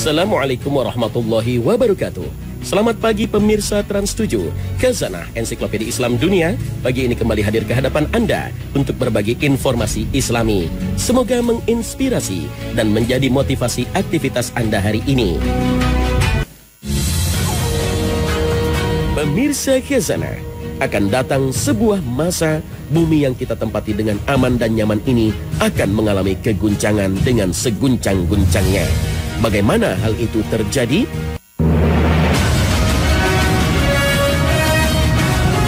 Assalamualaikum warahmatullahi wabarakatuh. Selamat pagi pemirsa Trans 7. Khazanah Ensiklopedia Islam Dunia pagi ini kembali hadir ke hadapan Anda untuk berbagi informasi Islami. Semoga menginspirasi dan menjadi motivasi aktivitas Anda hari ini. Pemirsa Khazanah, akan datang sebuah masa bumi yang kita tempati dengan aman dan nyaman ini akan mengalami keguncangan dengan seguncang-guncangnya. Bagaimana hal itu terjadi?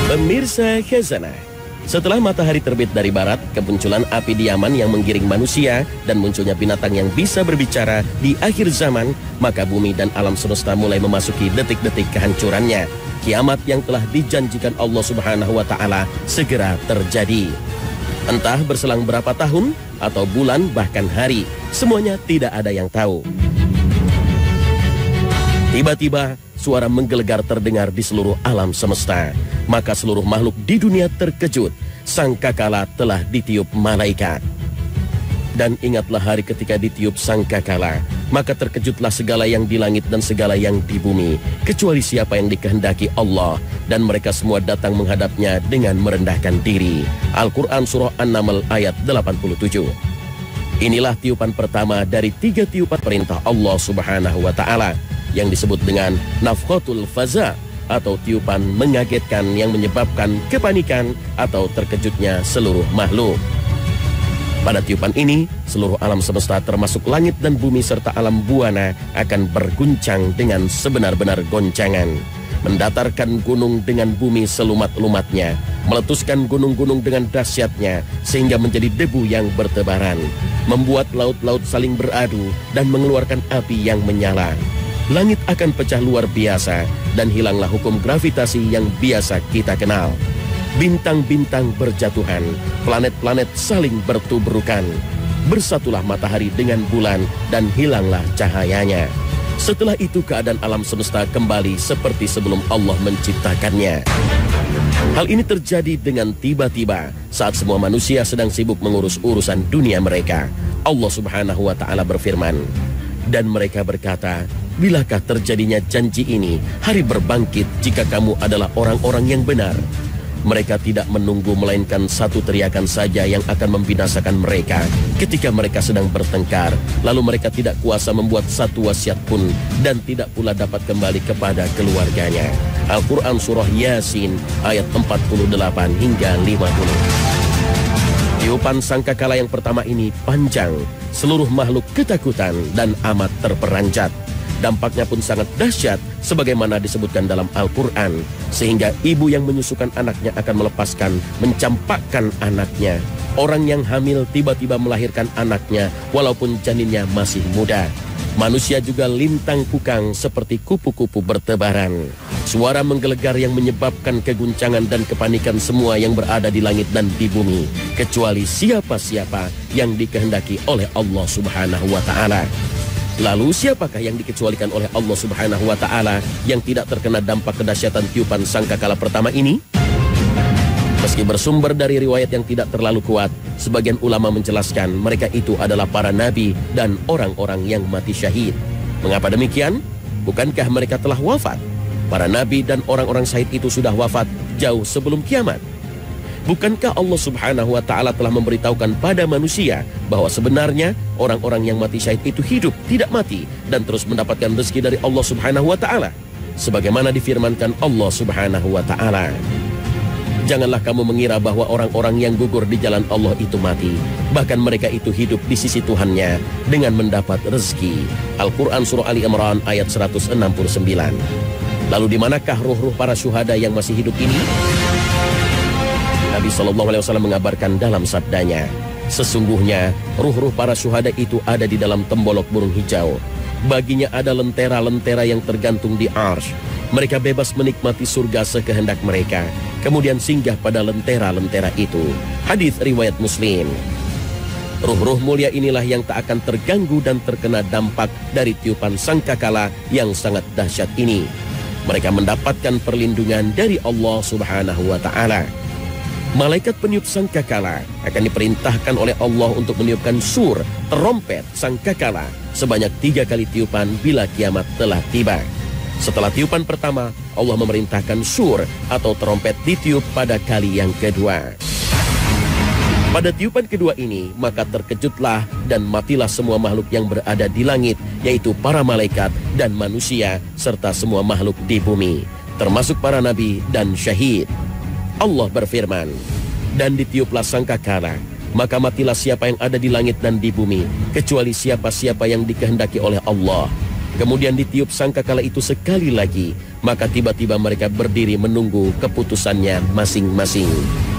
Pemirsa Khazanah, setelah matahari terbit dari barat, kemunculan api di Yaman yang menggiring manusia dan munculnya binatang yang bisa berbicara di akhir zaman, maka bumi dan alam semesta mulai memasuki detik-detik kehancurannya. Kiamat yang telah dijanjikan Allah Subhanahu wa Ta'ala segera terjadi. Entah berselang berapa tahun atau bulan bahkan hari, semuanya tidak ada yang tahu. Tiba-tiba suara menggelegar terdengar di seluruh alam semesta. Maka seluruh makhluk di dunia terkejut. Sangkakala telah ditiup malaikat. Dan ingatlah hari ketika ditiup sangkakala, maka terkejutlah segala yang di langit dan segala yang di bumi, kecuali siapa yang dikehendaki Allah, dan mereka semua datang menghadapnya dengan merendahkan diri. Al-Quran Surah An-Naml ayat 87. Inilah tiupan pertama dari 3 tiupan perintah Allah Subhanahu wa Ta'ala yang disebut dengan nafkhatul faza atau tiupan mengagetkan yang menyebabkan kepanikan atau terkejutnya seluruh makhluk. Pada tiupan ini, seluruh alam semesta termasuk langit dan bumi serta alam buana akan berguncang dengan sebenar-benar goncangan. Mendatarkan gunung dengan bumi selumat-lumatnya, meletuskan gunung-gunung dengan dahsyatnya sehingga menjadi debu yang bertebaran, membuat laut-laut saling beradu dan mengeluarkan api yang menyala. Langit akan pecah luar biasa dan hilanglah hukum gravitasi yang biasa kita kenal. Bintang-bintang berjatuhan, planet-planet saling bertubrukan. Bersatulah matahari dengan bulan dan hilanglah cahayanya. Setelah itu keadaan alam semesta kembali seperti sebelum Allah menciptakannya. Hal ini terjadi dengan tiba-tiba saat semua manusia sedang sibuk mengurus urusan dunia mereka. Allah Subhanahu wa Ta'ala berfirman, dan mereka berkata, bilakah terjadinya janji ini, hari berbangkit jika kamu adalah orang-orang yang benar? Mereka tidak menunggu melainkan satu teriakan saja yang akan membinasakan mereka ketika mereka sedang bertengkar. Lalu mereka tidak kuasa membuat satu wasiat pun dan tidak pula dapat kembali kepada keluarganya. Al-Quran Surah Yasin ayat 48 hingga 50. Tiupan sangkakala yang pertama ini panjang, seluruh makhluk ketakutan dan amat terperanjat. Dampaknya pun sangat dahsyat sebagaimana disebutkan dalam Al-Quran, sehingga ibu yang menyusukan anaknya akan melepaskan, mencampakkan anaknya. Orang yang hamil tiba-tiba melahirkan anaknya walaupun janinnya masih muda. Manusia juga lintang kukang seperti kupu-kupu bertebaran. Suara menggelegar yang menyebabkan keguncangan dan kepanikan semua yang berada di langit dan di bumi, kecuali siapa-siapa yang dikehendaki oleh Allah Subhanahu wa Ta'ala. Lalu siapakah yang dikecualikan oleh Allah Subhanahu wa Ta'ala yang tidak terkena dampak kedahsyatan tiupan sangkakala pertama ini? Meski bersumber dari riwayat yang tidak terlalu kuat, sebagian ulama menjelaskan mereka itu adalah para nabi dan orang-orang yang mati syahid. Mengapa demikian? Bukankah mereka telah wafat? Para nabi dan orang-orang syahid itu sudah wafat jauh sebelum kiamat. Bukankah Allah Subhanahu wa Ta'ala telah memberitahukan pada manusia bahwa sebenarnya orang-orang yang mati syahid itu hidup, tidak mati, dan terus mendapatkan rezeki dari Allah Subhanahu wa Ta'ala? Sebagaimana difirmankan Allah Subhanahu wa Ta'ala, janganlah kamu mengira bahwa orang-orang yang gugur di jalan Allah itu mati. Bahkan mereka itu hidup di sisi Tuhannya dengan mendapat rezeki. Al-Quran Surah Ali Imran ayat 169. Lalu di manakah ruh-ruh para syuhada yang masih hidup ini? Nabi SAW mengabarkan dalam sabdanya, sesungguhnya ruh-ruh para syuhada itu ada di dalam tembolok burung hijau. Baginya ada lentera-lentera yang tergantung di arsy. Mereka bebas menikmati surga sekehendak mereka, kemudian singgah pada lentera-lentera itu. Hadis riwayat Muslim. Ruh-ruh mulia inilah yang tak akan terganggu dan terkena dampak dari tiupan sangkakala yang sangat dahsyat ini. Mereka mendapatkan perlindungan dari Allah Subhanahu wa Ta'ala. Malaikat peniup sangkakala akan diperintahkan oleh Allah untuk meniupkan sur, terompet sangkakala sebanyak 3 kali tiupan bila kiamat telah tiba. Setelah tiupan pertama, Allah memerintahkan sur atau trompet ditiup pada kali yang kedua. Pada tiupan kedua ini, maka terkejutlah dan matilah semua makhluk yang berada di langit, yaitu para malaikat dan manusia, serta semua makhluk di bumi, termasuk para nabi dan syahid. Allah berfirman, dan ditiuplah sangkakala, maka matilah siapa yang ada di langit dan di bumi, kecuali siapa-siapa yang dikehendaki oleh Allah. Kemudian ditiup sangkakala itu sekali lagi, maka tiba-tiba mereka berdiri menunggu keputusannya masing-masing.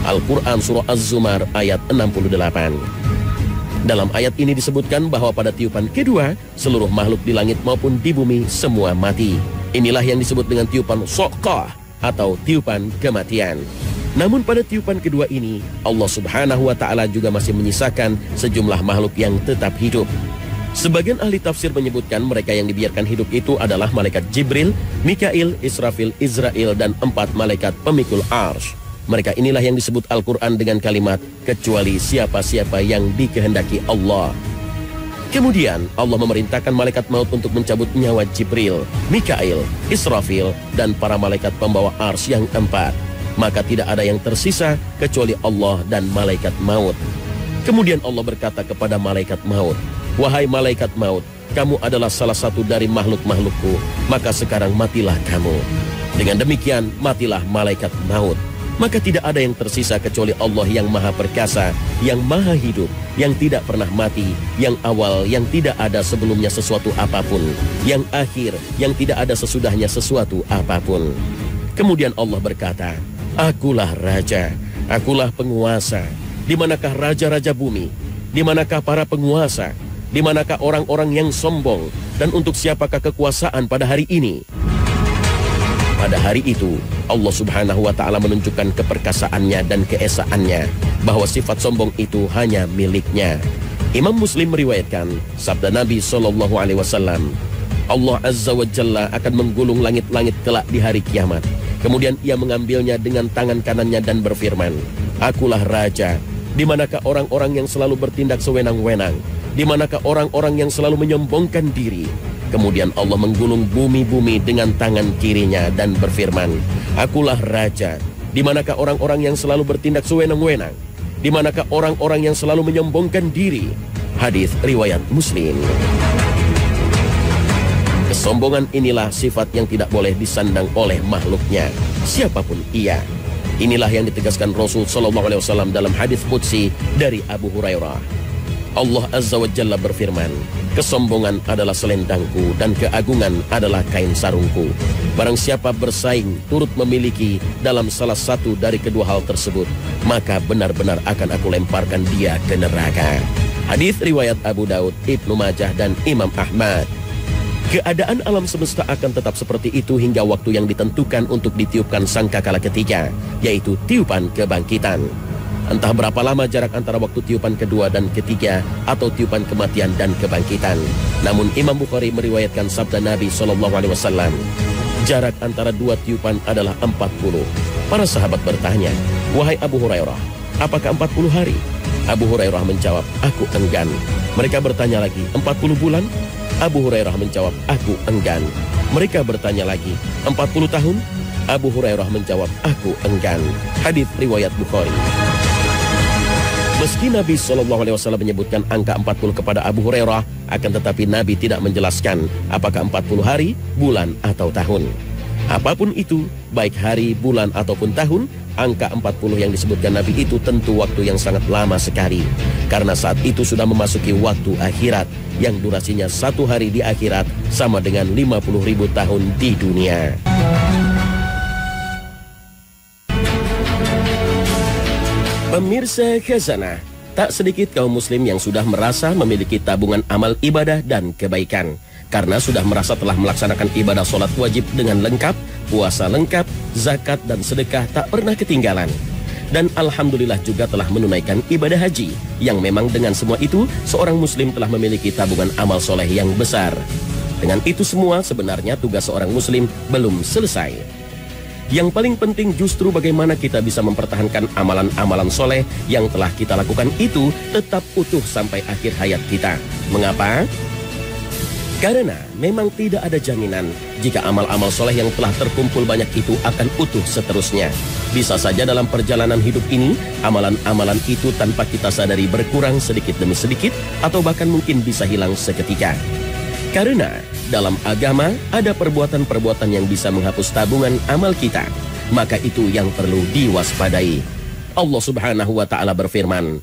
Al-Quran Surah Az-Zumar ayat 68. Dalam ayat ini disebutkan bahwa pada tiupan kedua, seluruh makhluk di langit maupun di bumi semua mati. Inilah yang disebut dengan tiupan soqah atau tiupan kematian. Namun pada tiupan kedua ini, Allah Subhanahu wa Ta'ala juga masih menyisakan sejumlah makhluk yang tetap hidup. Sebagian ahli tafsir menyebutkan mereka yang dibiarkan hidup itu adalah malaikat Jibril, Mikail, Israfil, Izrail, dan 4 malaikat pemikul Arsy. Mereka inilah yang disebut Al-Quran dengan kalimat, kecuali siapa-siapa yang dikehendaki Allah. Kemudian Allah memerintahkan malaikat maut untuk mencabut nyawa Jibril, Mikail, Israfil, dan para malaikat pembawa Arsy yang 4. Maka tidak ada yang tersisa kecuali Allah dan malaikat maut. Kemudian Allah berkata kepada malaikat maut, wahai malaikat maut, kamu adalah salah satu dari makhluk-makhlukku, maka sekarang matilah kamu. Dengan demikian matilah malaikat maut. Maka tidak ada yang tersisa kecuali Allah yang maha perkasa, yang maha hidup, yang tidak pernah mati, yang awal, yang tidak ada sebelumnya sesuatu apapun, yang akhir, yang tidak ada sesudahnya sesuatu apapun. Kemudian Allah berkata, akulah raja, akulah penguasa. Di manakah raja-raja bumi? Di manakah para penguasa? Di manakah orang-orang yang sombong? Dan untuk siapakah kekuasaan pada hari ini? Pada hari itu, Allah Subhanahu wa Ta'ala menunjukkan keperkasaannya dan keesaannya, bahwa sifat sombong itu hanya miliknya. Imam Muslim meriwayatkan sabda Nabi SAW, Allah Azza wa Jalla akan menggulung langit-langit kelak di hari kiamat. Kemudian ia mengambilnya dengan tangan kanannya dan berfirman, akulah raja. Di manakah orang-orang yang selalu bertindak sewenang-wenang? Di manakah orang-orang yang selalu menyombongkan diri? Kemudian Allah menggulung bumi-bumi dengan tangan kirinya dan berfirman, akulah raja. Di manakah orang-orang yang selalu bertindak sewenang-wenang? Di manakah orang-orang yang selalu menyombongkan diri? Hadis riwayat Muslim. Kesombongan inilah sifat yang tidak boleh disandang oleh makhluknya, siapapun ia. Inilah yang ditegaskan Rasul SAW dalam hadis qudsi dari Abu Hurairah. Allah Azza wa Jalla berfirman, kesombongan adalah selendangku dan keagungan adalah kain sarungku. Barang siapa bersaing turut memiliki dalam salah satu dari kedua hal tersebut, maka benar-benar akan aku lemparkan dia ke neraka. Hadis riwayat Abu Daud, Ibnu Majah, dan Imam Ahmad. Keadaan alam semesta akan tetap seperti itu hingga waktu yang ditentukan untuk ditiupkan sangkakala ketiga, yaitu tiupan kebangkitan. Entah berapa lama jarak antara waktu tiupan kedua dan ketiga atau tiupan kematian dan kebangkitan. Namun Imam Bukhari meriwayatkan sabda Nabi SAW, jarak antara dua tiupan adalah 40. Para sahabat bertanya, wahai Abu Hurairah, apakah 40 hari? Abu Hurairah menjawab, aku enggan. Mereka bertanya lagi, 40 bulan? Abu Hurairah menjawab, aku enggan. Mereka bertanya lagi, 40 tahun? Abu Hurairah menjawab, aku enggan. Hadis riwayat Bukhari. Meski Nabi SAW menyebutkan angka 40 kepada Abu Hurairah, akan tetapi Nabi tidak menjelaskan apakah 40 hari, bulan, atau tahun. Apapun itu, baik hari, bulan, ataupun tahun, angka 40 yang disebutkan Nabi itu tentu waktu yang sangat lama sekali. Karena saat itu sudah memasuki waktu akhirat, yang durasinya 1 hari di akhirat sama dengan 50.000 tahun di dunia. Pemirsa Khazanah, tak sedikit kaum muslim yang sudah merasa memiliki tabungan amal ibadah dan kebaikan. Karena sudah merasa telah melaksanakan ibadah sholat wajib dengan lengkap, puasa lengkap, zakat dan sedekah tak pernah ketinggalan. Dan alhamdulillah juga telah menunaikan ibadah haji, yang memang dengan semua itu, seorang muslim telah memiliki tabungan amal soleh yang besar. Dengan itu semua, sebenarnya tugas seorang muslim belum selesai. Yang paling penting justru bagaimana kita bisa mempertahankan amalan-amalan soleh yang telah kita lakukan itu tetap utuh sampai akhir hayat kita. Mengapa? Karena memang tidak ada jaminan jika amal-amal soleh yang telah terkumpul banyak itu akan utuh seterusnya. Bisa saja dalam perjalanan hidup ini, amalan-amalan itu tanpa kita sadari berkurang sedikit demi sedikit, atau bahkan mungkin bisa hilang seketika. Karena dalam agama ada perbuatan-perbuatan yang bisa menghapus tabungan amal kita, maka itu yang perlu diwaspadai. Allah Subhanahu wa Ta'ala berfirman,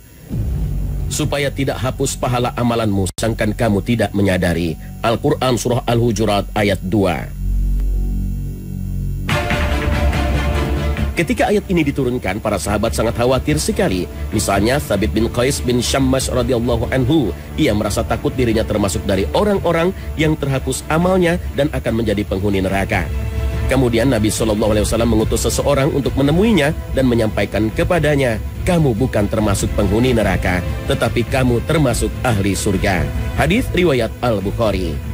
supaya tidak hapus pahala amalanmu sangkan kamu tidak menyadari. Al-Quran Surah Al-Hujurat ayat 2. Ketika ayat ini diturunkan, para sahabat sangat khawatir sekali. Misalnya Thabit bin Qais bin Syammas radhiyallahu anhu, ia merasa takut dirinya termasuk dari orang-orang yang terhapus amalnya dan akan menjadi penghuni neraka. Kemudian Nabi SAW mengutus seseorang untuk menemuinya dan menyampaikan kepadanya, kamu bukan termasuk penghuni neraka, tetapi kamu termasuk ahli surga. Hadis riwayat Al-Bukhari.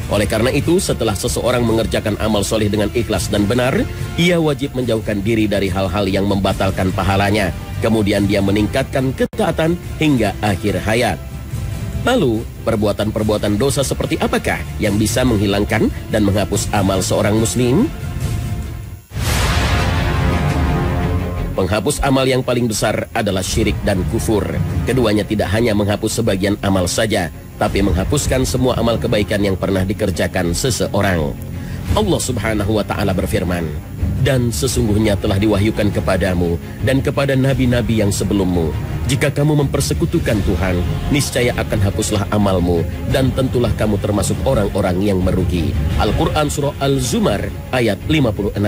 Oleh karena itu, setelah seseorang mengerjakan amal soleh dengan ikhlas dan benar, ia wajib menjauhkan diri dari hal-hal yang membatalkan pahalanya. Kemudian dia meningkatkan ketaatan hingga akhir hayat. Lalu, perbuatan-perbuatan dosa seperti apakah yang bisa menghilangkan dan menghapus amal seorang muslim? Penghapus amal yang paling besar adalah syirik dan kufur. Keduanya tidak hanya menghapus sebagian amal saja, tapi menghapuskan semua amal kebaikan yang pernah dikerjakan seseorang. Allah Subhanahu wa Ta'ala berfirman, dan sesungguhnya telah diwahyukan kepadamu dan kepada nabi-nabi yang sebelummu, jika kamu mempersekutukan Tuhan, niscaya akan hapuslah amalmu dan tentulah kamu termasuk orang-orang yang merugi. Al-Quran Surah Al-Zumar ayat 56.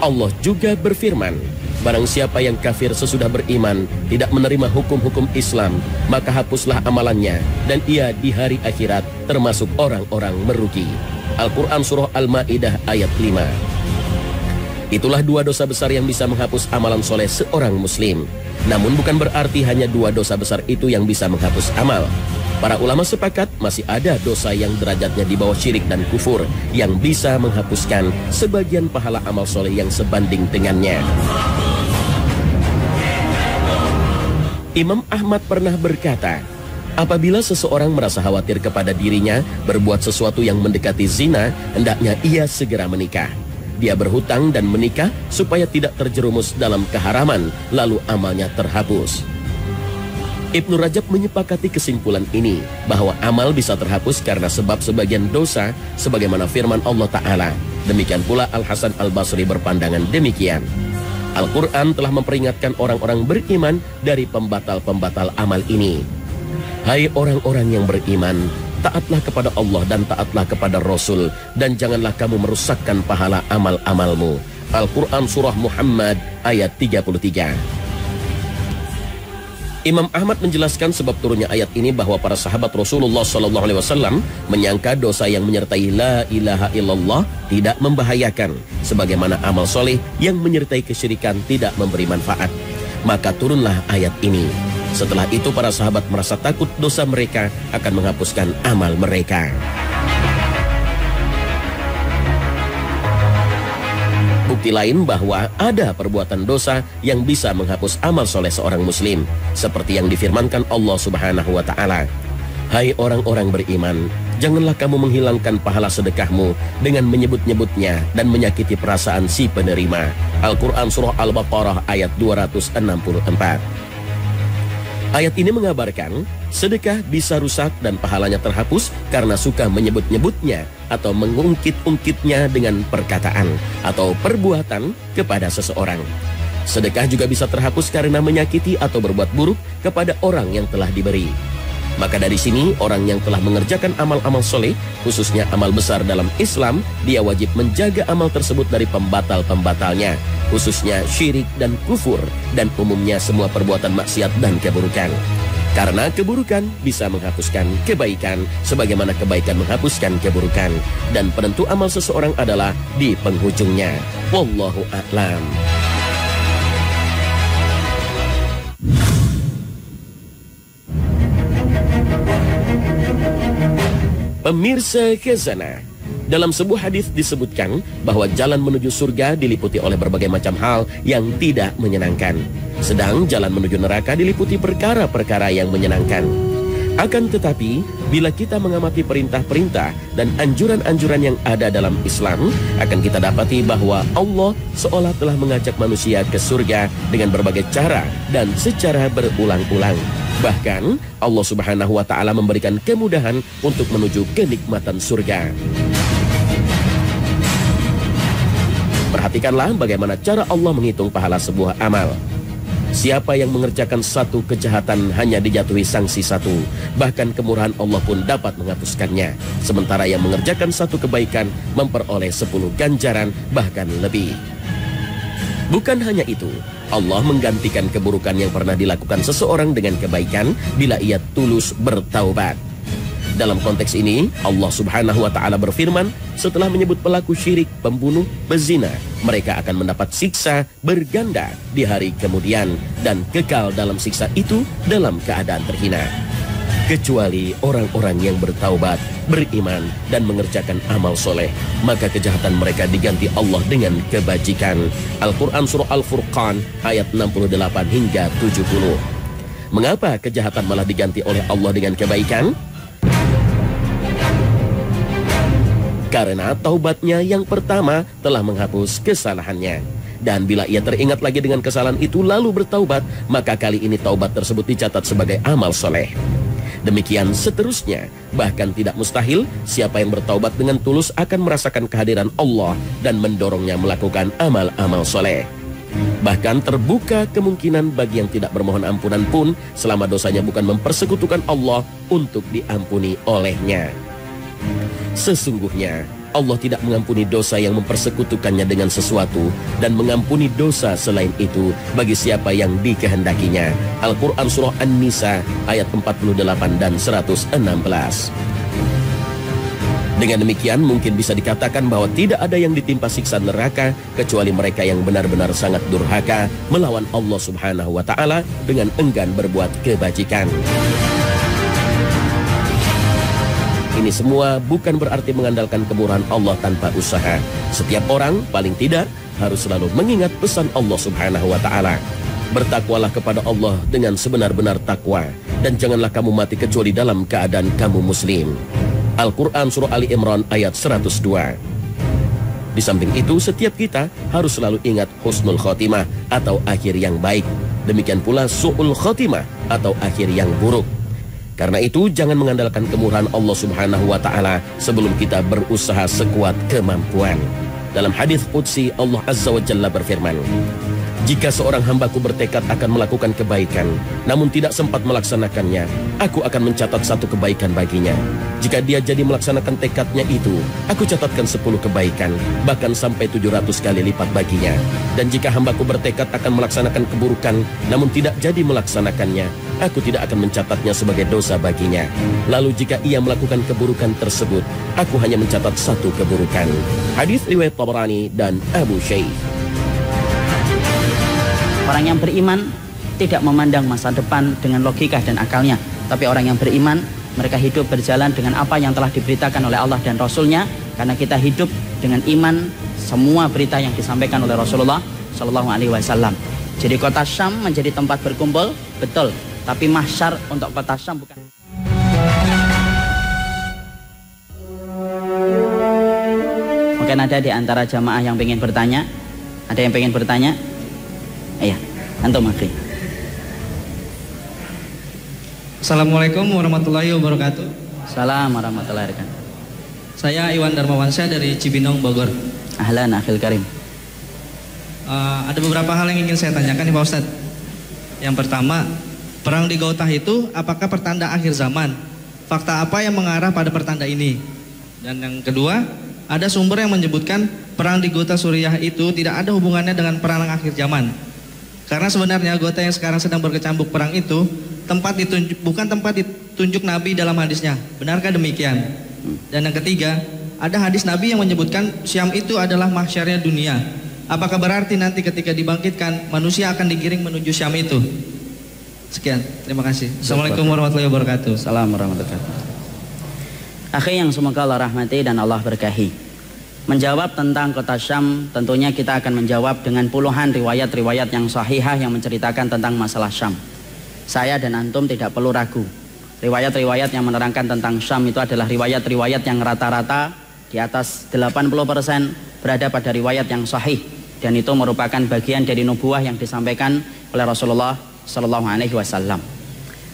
Allah juga berfirman, barang siapa yang kafir sesudah beriman, tidak menerima hukum-hukum Islam, maka hapuslah amalannya dan ia di hari akhirat termasuk orang-orang merugi. Al-Quran Surah Al-Ma'idah ayat 5. Itulah dua dosa besar yang bisa menghapus amalan soleh seorang muslim. Namun bukan berarti hanya dua dosa besar itu yang bisa menghapus amal. Para ulama sepakat masih ada dosa yang derajatnya di bawah syirik dan kufur yang bisa menghapuskan sebagian pahala amal soleh yang sebanding dengannya. Imam Ahmad pernah berkata, apabila seseorang merasa khawatir kepada dirinya berbuat sesuatu yang mendekati zina, hendaknya ia segera menikah. Dia berhutang dan menikah supaya tidak terjerumus dalam keharaman, lalu amalnya terhapus. Ibnu Rajab menyepakati kesimpulan ini, bahwa amal bisa terhapus karena sebab sebagian dosa, sebagaimana firman Allah Ta'ala. Demikian pula Al-Hasan Al-Basri berpandangan demikian. Al-Quran telah memperingatkan orang-orang beriman dari pembatal-pembatal amal ini. Hai orang-orang yang beriman, taatlah kepada Allah dan taatlah kepada Rasul, dan janganlah kamu merusakkan pahala amal-amalmu. Al-Quran Surah Muhammad ayat 33. Imam Ahmad menjelaskan sebab turunnya ayat ini bahwa para sahabat Rasulullah SAW menyangka dosa yang menyertai la ilaha illallah tidak membahayakan, sebagaimana amal soleh yang menyertai kesyirikan tidak memberi manfaat. Maka turunlah ayat ini. Setelah itu para sahabat merasa takut dosa mereka akan menghapuskan amal mereka. Bukti lain bahwa ada perbuatan dosa yang bisa menghapus amal soleh seorang muslim, seperti yang difirmankan Allah Subhanahu wa Ta'ala. Hai orang-orang beriman, janganlah kamu menghilangkan pahala sedekahmu dengan menyebut-nyebutnya dan menyakiti perasaan si penerima. Al-Quran Surah Al-Baqarah ayat 264. Ayat ini mengabarkan sedekah bisa rusak dan pahalanya terhapus karena suka menyebut-nyebutnya atau mengungkit-ungkitnya dengan perkataan atau perbuatan kepada seseorang. Sedekah juga bisa terhapus karena menyakiti atau berbuat buruk kepada orang yang telah diberi. Maka dari sini orang yang telah mengerjakan amal-amal soleh, khususnya amal besar dalam Islam, dia wajib menjaga amal tersebut dari pembatal-pembatalnya, khususnya syirik dan kufur, dan umumnya semua perbuatan maksiat dan keburukan. Karena keburukan bisa menghapuskan kebaikan, sebagaimana kebaikan menghapuskan keburukan. Dan penentu amal seseorang adalah di penghujungnya. Wallahu a'lam. Pemirsa khazanah, dalam sebuah hadis disebutkan bahwa jalan menuju surga diliputi oleh berbagai macam hal yang tidak menyenangkan, sedang jalan menuju neraka diliputi perkara-perkara yang menyenangkan. Akan tetapi, bila kita mengamati perintah-perintah dan anjuran-anjuran yang ada dalam Islam, akan kita dapati bahwa Allah seolah telah mengajak manusia ke surga dengan berbagai cara dan secara berulang-ulang. Bahkan, Allah Subhanahu wa Ta'ala memberikan kemudahan untuk menuju kenikmatan surga. Perhatikanlah bagaimana cara Allah menghitung pahala sebuah amal. Siapa yang mengerjakan satu kejahatan hanya dijatuhi sanksi satu. Bahkan kemurahan Allah pun dapat menghapuskannya. Sementara yang mengerjakan satu kebaikan memperoleh 10 ganjaran bahkan lebih. Bukan hanya itu, Allah menggantikan keburukan yang pernah dilakukan seseorang dengan kebaikan bila ia tulus bertaubat. Dalam konteks ini, Allah Subhanahu wa Ta'ala berfirman setelah menyebut pelaku syirik, pembunuh, pezina, mereka akan mendapat siksa berganda di hari kemudian dan kekal dalam siksa itu dalam keadaan terhina. Kecuali orang-orang yang bertaubat, beriman, dan mengerjakan amal soleh, maka kejahatan mereka diganti Allah dengan kebajikan. Al-Quran Surah Al-Furqan ayat 68 hingga 70. Mengapa kejahatan malah diganti oleh Allah dengan kebaikan? Karena taubatnya yang pertama telah menghapus kesalahannya. Dan bila ia teringat lagi dengan kesalahan itu lalu bertaubat, maka kali ini taubat tersebut dicatat sebagai amal soleh. Demikian seterusnya, bahkan tidak mustahil siapa yang bertaubat dengan tulus akan merasakan kehadiran Allah dan mendorongnya melakukan amal-amal soleh. Bahkan terbuka kemungkinan bagi yang tidak bermohon ampunan pun selama dosanya bukan mempersekutukan Allah untuk diampuni olehnya. Sesungguhnya Allah tidak mengampuni dosa yang mempersekutukannya dengan sesuatu dan mengampuni dosa selain itu bagi siapa yang dikehendakinya. Al-Quran Surah An-Nisa ayat 48 dan 116. Dengan demikian mungkin bisa dikatakan bahwa tidak ada yang ditimpa siksa neraka kecuali mereka yang benar-benar sangat durhaka melawan Allah Subhanahu wa Ta'ala dengan enggan berbuat kebajikan. Ini semua bukan berarti mengandalkan kemurahan Allah tanpa usaha. Setiap orang paling tidak harus selalu mengingat pesan Allah Subhanahu wa Ta'ala. Bertakwalah kepada Allah dengan sebenar-benar takwa dan janganlah kamu mati kecuali dalam keadaan kamu muslim. Al-Quran Surah Ali Imran ayat 102. Di samping itu setiap kita harus selalu ingat husnul khotimah atau akhir yang baik. Demikian pula su'ul khotimah atau akhir yang buruk. Karena itu jangan mengandalkan kemurahan Allah Subhanahu wa Ta'ala sebelum kita berusaha sekuat kemampuan. Dalam hadis qudsi Allah Azza wa Jalla berfirman, jika seorang hambaku bertekad akan melakukan kebaikan namun tidak sempat melaksanakannya, aku akan mencatat 1 kebaikan baginya. Jika dia jadi melaksanakan tekadnya itu, aku catatkan 10 kebaikan, bahkan sampai 700 kali lipat baginya. Dan jika hambaku bertekad akan melaksanakan keburukan namun tidak jadi melaksanakannya, aku tidak akan mencatatnya sebagai dosa baginya. Lalu jika ia melakukan keburukan tersebut, aku hanya mencatat 1 keburukan. Hadis riwayat Tabarani dan Abu Shaykh. Orang yang beriman tidak memandang masa depan dengan logika dan akalnya. Tapi orang yang beriman, mereka hidup berjalan dengan apa yang telah diberitakan oleh Allah dan Rasulnya. Karena kita hidup dengan iman semua berita yang disampaikan oleh Rasulullah SAW. Jadi kota Syam menjadi tempat berkumpul, betul. Tapi mahsyar untuk kota Syam bukan. Mungkin ada di antara jamaah yang ingin bertanya. Ada yang ingin bertanya? Iya, antum Akhi. Assalamualaikum warahmatullahi wabarakatuh. Salam warahmatullahi wabarakatuh. Saya Iwan Darmawansyah dari Cibinong, Bogor. Ahlan akhil karim. Ada beberapa hal yang ingin saya tanyakan nih Pak Ustadz. Yang pertama, perang di Gautah itu apakah pertanda akhir zaman? Fakta apa yang mengarah pada pertanda ini? Dan yang kedua, ada sumber yang menyebutkan perang di Gautah Suriah itu tidak ada hubungannya dengan perang akhir zaman. Karena sebenarnya Gautah yang sekarang sedang berkecambuk perang itu bukan tempat ditunjuk Nabi dalam hadisnya. Benarkah demikian? Dan yang ketiga, ada hadis Nabi yang menyebutkan Syam itu adalah mahsyarnya dunia. Apakah berarti nanti ketika dibangkitkan manusia akan digiring menuju Syam itu? Sekian, terima kasih. Assalamualaikum warahmatullahi wabarakatuh. Assalamualaikum warahmatullahi wabarakatuh. Akhi yang semoga Allah rahmati dan Allah berkahi. Menjawab tentang kota Syam, tentunya kita akan menjawab dengan puluhan riwayat-riwayat yang sahihah yang menceritakan tentang masalah Syam. Saya dan antum tidak perlu ragu. Riwayat-riwayat yang menerangkan tentang Syam itu adalah riwayat-riwayat yang rata-rata di atas 80% berada pada riwayat yang sahih, dan itu merupakan bagian dari nubuwah yang disampaikan oleh Rasulullah Sallallahu Alaihi Wasallam.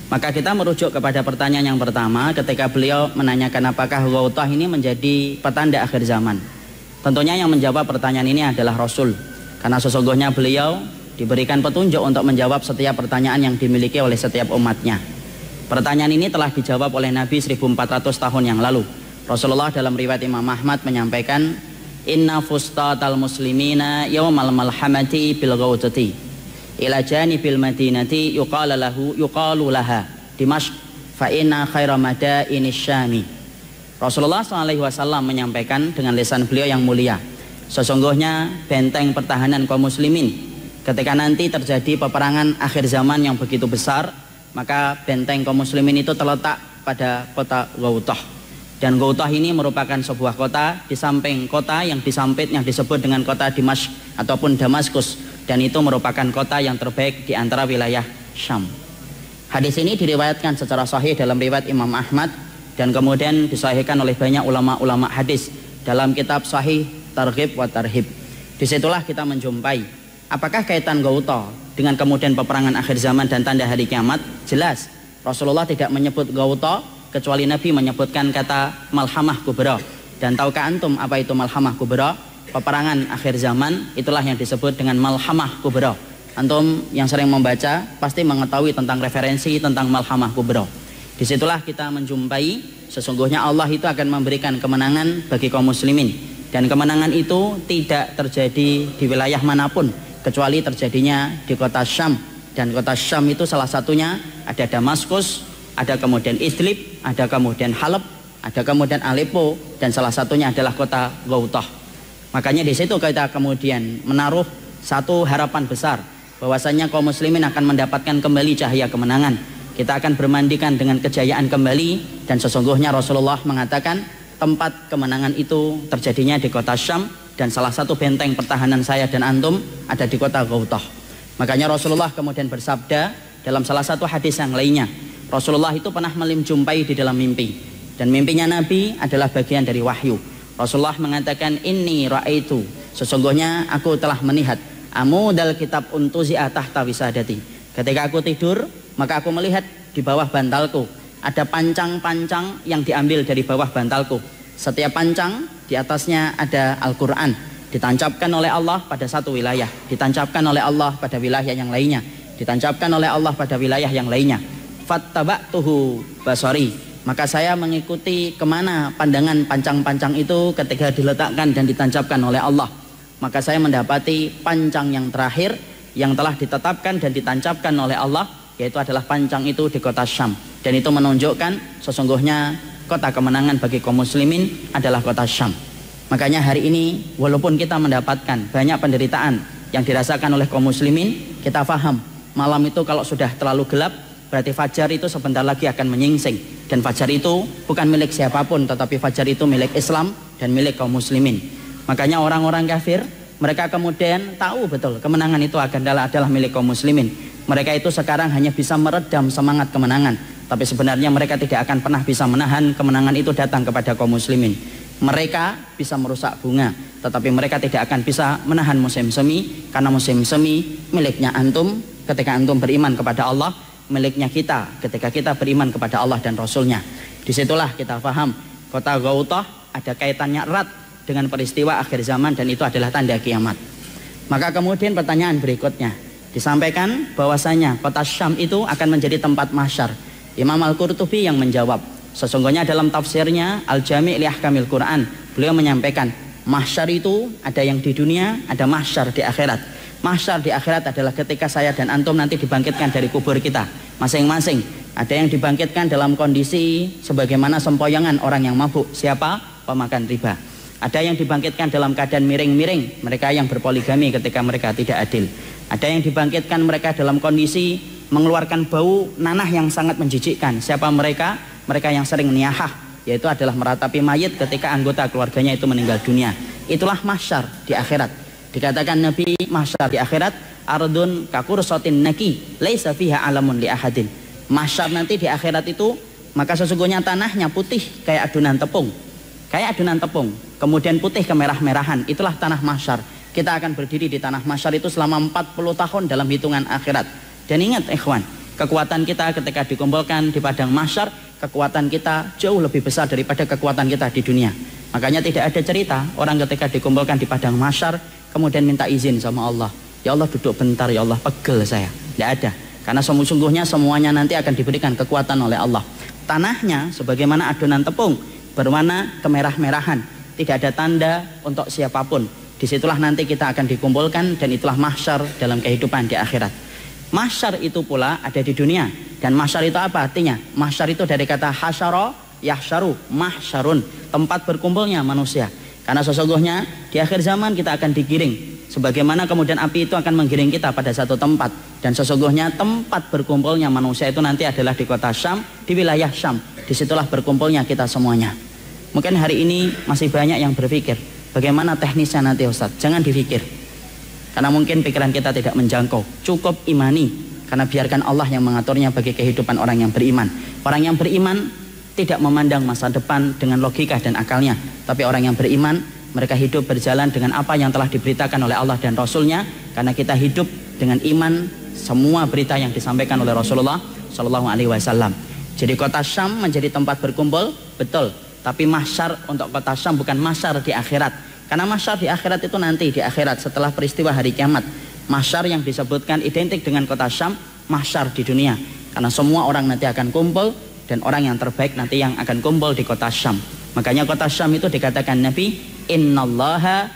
Maka kita merujuk kepada pertanyaan yang pertama ketika beliau menanyakan apakah Ghautah ini menjadi petanda akhir zaman. Tentunya yang menjawab pertanyaan ini adalah Rasul, karena sesungguhnya beliau diberikan petunjuk untuk menjawab setiap pertanyaan yang dimiliki oleh setiap umatnya. Pertanyaan ini telah dijawab oleh Nabi 1400 tahun yang lalu. Rasulullah dalam riwayat Imam Ahmad menyampaikan, Inna fustatal muslimina yawmal malhamati bil ghautati ila janibil madinati yuqalu laha Dimashq fa inna khaira madaini syami. Rasulullah SAW menyampaikan dengan lisan beliau yang mulia, sesungguhnya benteng pertahanan kaum muslimin ketika nanti terjadi peperangan akhir zaman yang begitu besar, maka benteng kaum muslimin itu terletak pada kota Ghautah. Dan Ghautah ini merupakan sebuah kota di samping kota yang disebut dengan kota Dimashq ataupun Damaskus, dan itu merupakan kota yang terbaik di antara wilayah Syam. Hadis ini diriwayatkan secara sahih dalam riwayat Imam Ahmad dan kemudian disahihkan oleh banyak ulama-ulama hadis dalam kitab Sahih Targhib wa Tarhib. Disitulah kita menjumpai apakah kaitan Ghautah dengan kemudian peperangan akhir zaman dan tanda hari kiamat. Jelas Rasulullah tidak menyebut Ghautah kecuali Nabi menyebutkan kata Malhamah Kubra. Dan tahukah antum apa itu Malhamah Kubra? Peperangan akhir zaman itulah yang disebut dengan Malhamah Kubra. Antum yang sering membaca pasti mengetahui tentang referensi tentang Malhamah Kubra. Disitulah kita menjumpai sesungguhnya Allah itu akan memberikan kemenangan bagi kaum muslimin, dan kemenangan itu tidak terjadi di wilayah manapun kecuali terjadinya di kota Syam. Dan kota Syam itu salah satunya ada Damaskus, ada kemudian Idlib, ada kemudian Halab, ada kemudian Aleppo, dan salah satunya adalah kota Ghautah. Makanya di situ kita kemudian menaruh satu harapan besar bahwasanya kaum muslimin akan mendapatkan kembali cahaya kemenangan. Kita akan bermandikan dengan kejayaan kembali, dan sesungguhnya Rasulullah mengatakan tempat kemenangan itu terjadinya di kota Syam, dan salah satu benteng pertahanan saya dan antum ada di kota Ghautah. Makanya Rasulullah kemudian bersabda dalam salah satu hadis yang lainnya, Rasulullah itu pernah menjumpai di dalam mimpi, dan mimpinya Nabi adalah bagian dari wahyu. Rasulullah mengatakan, inni ra'aitu, sesungguhnya aku telah melihat amudal kitab untuzi'a tahta wisadati. Ketika aku tidur, maka aku melihat di bawah bantalku ada pancang-pancang yang diambil dari bawah bantalku. Setiap pancang di atasnya ada Al-Quran, ditancapkan oleh Allah pada satu wilayah, ditancapkan oleh Allah pada wilayah yang lainnya, ditancapkan oleh Allah pada wilayah yang lainnya. Fattaba'tuhu basari, maka saya mengikuti kemana pandangan pancang-pancang itu ketika diletakkan dan ditancapkan oleh Allah. Maka saya mendapati pancang yang terakhir yang telah ditetapkan dan ditancapkan oleh Allah, yaitu adalah pancang itu di kota Syam. Dan itu menunjukkan sesungguhnya kota kemenangan bagi kaum muslimin adalah kota Syam. Makanya hari ini walaupun kita mendapatkan banyak penderitaan yang dirasakan oleh kaum muslimin, kita faham malam itu kalau sudah terlalu gelap berarti fajar itu sebentar lagi akan menyingsing. Dan fajar itu bukan milik siapapun, tetapi fajar itu milik Islam dan milik kaum muslimin. Makanya orang-orang kafir mereka kemudian tahu betul kemenangan itu adalah milik kaum muslimin. Mereka itu sekarang hanya bisa meredam semangat kemenangan, tapi sebenarnya mereka tidak akan pernah bisa menahan kemenangan itu datang kepada kaum muslimin. Mereka bisa merusak bunga, tetapi mereka tidak akan bisa menahan musim semi, karena musim semi miliknya antum ketika antum beriman kepada Allah, miliknya kita ketika kita beriman kepada Allah dan Rasulnya. Disitulah kita paham kota Ghautah ada kaitannya erat dengan peristiwa akhir zaman, dan itu adalah tanda kiamat. Maka kemudian pertanyaan berikutnya disampaikan bahwasanya kota Syam itu akan menjadi tempat mahsyar. Imam Al-Qurtubi yang menjawab, sesungguhnya dalam tafsirnya Al-Jami' li Ahkamil Quran, beliau menyampaikan mahsyar itu ada yang di dunia, ada mahsyar di akhirat. Mahsyar di akhirat adalah ketika saya dan antum nanti dibangkitkan dari kubur kita masing-masing. Ada yang dibangkitkan dalam kondisi sebagaimana sempoyongan orang yang mabuk. Siapa? Pemakan riba. Ada yang dibangkitkan dalam keadaan miring-miring, mereka yang berpoligami ketika mereka tidak adil. Ada yang dibangkitkan mereka dalam kondisi mengeluarkan bau nanah yang sangat menjijikkan. Siapa mereka? Mereka yang sering niyahah, yaitu adalah meratapi mayit ketika anggota keluarganya itu meninggal dunia. Itulah mahsyar di akhirat. Dikatakan Nabi, mahsyar di akhirat ardun kakursotin naki laisa fiha alamun li ahadin. Mahsyar nanti di akhirat itu maka sesungguhnya tanahnya putih kayak adonan tepung. Kayak adonan tepung, kemudian putih kemerah-merahan, itulah tanah mahsyar. Kita akan berdiri di tanah mahsyar itu selama 40 tahun dalam hitungan akhirat. Dan ingat ikhwan, kekuatan kita ketika dikumpulkan di padang mahsyar, kekuatan kita jauh lebih besar daripada kekuatan kita di dunia. Makanya tidak ada cerita orang ketika dikumpulkan di padang mahsyar kemudian minta izin sama Allah. Ya Allah duduk bentar, ya Allah pegel saya. Tidak ada. Karena sesungguhnya semuanya nanti akan diberikan kekuatan oleh Allah. Tanahnya sebagaimana adonan tepung, berwarna kemerah-merahan, tidak ada tanda untuk siapapun. Disitulah nanti kita akan dikumpulkan, dan itulah mahsyar dalam kehidupan di akhirat. Mahsyar itu pula ada di dunia. Dan mahsyar itu apa artinya? Mahsyar itu dari kata hasyara, yahsyaru, mahsyarun, tempat berkumpulnya manusia. Karena sesungguhnya di akhir zaman kita akan digiring, sebagaimana kemudian api itu akan menggiring kita pada satu tempat. Dan sesungguhnya tempat berkumpulnya manusia itu nanti adalah di kota Syam, di wilayah Syam. Disitulah berkumpulnya kita semuanya. Mungkin hari ini masih banyak yang berpikir, bagaimana teknisnya nanti Ustaz? Jangan dipikir, karena mungkin pikiran kita tidak menjangkau. Cukup imani, karena biarkan Allah yang mengaturnya bagi kehidupan orang yang beriman. Orang yang beriman tidak memandang masa depan dengan logika dan akalnya, tapi orang yang beriman, mereka hidup berjalan dengan apa yang telah diberitakan oleh Allah dan Rasulnya. Karena kita hidup dengan iman semua berita yang disampaikan oleh Rasulullah Shallallahu Alaihi Wasallam. Jadi kota Syam menjadi tempat berkumpul, betul. Tapi mahsyar untuk kota Syam bukan mahsyar di akhirat. Karena mahsyar di akhirat itu nanti di akhirat setelah peristiwa hari kiamat. Mahsyar yang disebutkan identik dengan kota Syam, mahsyar di dunia. Karena semua orang nanti akan kumpul, dan orang yang terbaik nanti yang akan kumpul di kota Syam. Makanya kota Syam itu dikatakan Nabi, Innallaha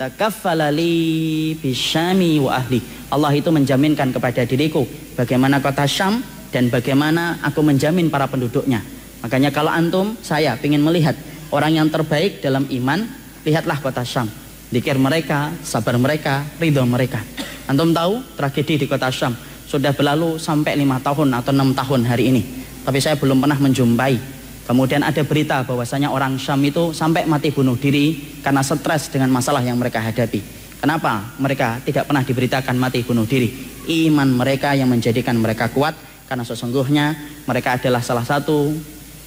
takaffala li bisyami wa ahli. Allah itu menjaminkan kepada diriku bagaimana kota Syam dan bagaimana aku menjamin para penduduknya. Makanya kalau antum, saya ingin melihat orang yang terbaik dalam iman, lihatlah kota Syam. Zikir mereka, sabar mereka, ridho mereka. Antum tahu tragedi di kota Syam sudah berlalu sampai 5 tahun atau 6 tahun hari ini. Tapi saya belum pernah menjumpai. Kemudian ada berita bahwasanya orang Syam itu sampai mati bunuh diri karena stres dengan masalah yang mereka hadapi. Kenapa mereka tidak pernah diberitakan mati bunuh diri? Iman mereka yang menjadikan mereka kuat, karena sesungguhnya mereka adalah salah satu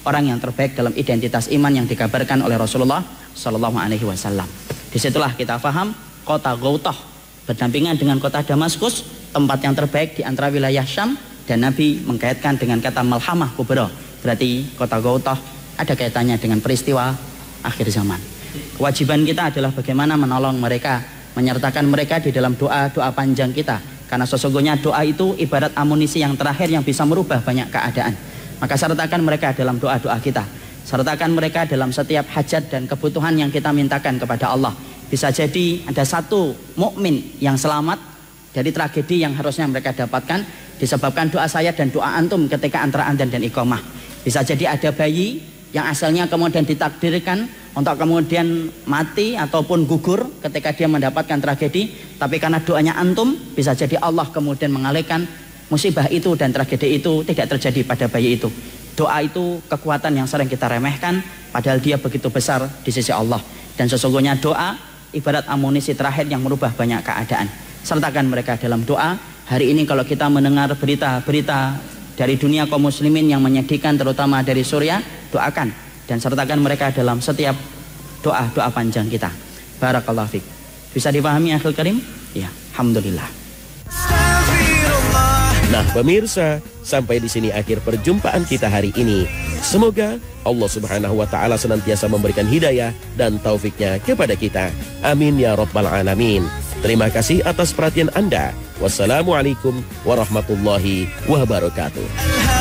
orang yang terbaik dalam identitas iman yang dikabarkan oleh Rasulullah Sallallahu Alaihi Wasallam. Disitulah kita faham kota Ghautah berdampingan dengan kota Damaskus, tempat yang terbaik di antara wilayah Syam, dan Nabi mengkaitkan dengan kata Malhamah Kubra. Berarti kota Ghautah ada kaitannya dengan peristiwa akhir zaman. Kewajiban kita adalah bagaimana menolong mereka, menyertakan mereka di dalam doa-doa panjang kita. Karena sesungguhnya doa itu ibarat amunisi yang terakhir yang bisa merubah banyak keadaan. Maka sertakan mereka dalam doa-doa kita. Sertakan mereka dalam setiap hajat dan kebutuhan yang kita mintakan kepada Allah. Bisa jadi ada satu mukmin yang selamat dari tragedi yang harusnya mereka dapatkan disebabkan doa saya dan doa antum ketika antara adzan dan iqamah. Bisa jadi ada bayi yang asalnya kemudian ditakdirkan untuk kemudian mati ataupun gugur ketika dia mendapatkan tragedi, tapi karena doanya antum bisa jadi Allah kemudian mengalihkan musibah itu dan tragedi itu tidak terjadi pada bayi itu. Doa itu kekuatan yang sering kita remehkan, padahal dia begitu besar di sisi Allah. Dan sesungguhnya doa ibarat amunisi terakhir yang merubah banyak keadaan. Sertakan mereka dalam doa. Hari ini kalau kita mendengar berita-berita dari dunia kaum muslimin yang menyedihkan, terutama dari Suriah, doakan dan sertakan mereka dalam setiap doa-doa panjang kita. Barakallahu fiik. Bisa dipahami akhil karim? Ya, alhamdulillah. Nah pemirsa, sampai di sini akhir perjumpaan kita hari ini. Semoga Allah Subhanahu wa Ta'ala senantiasa memberikan hidayah dan taufiknya kepada kita. Amin ya Rabbal Alamin. Terima kasih atas perhatian Anda. Wassalamualaikum warahmatullahi wabarakatuh.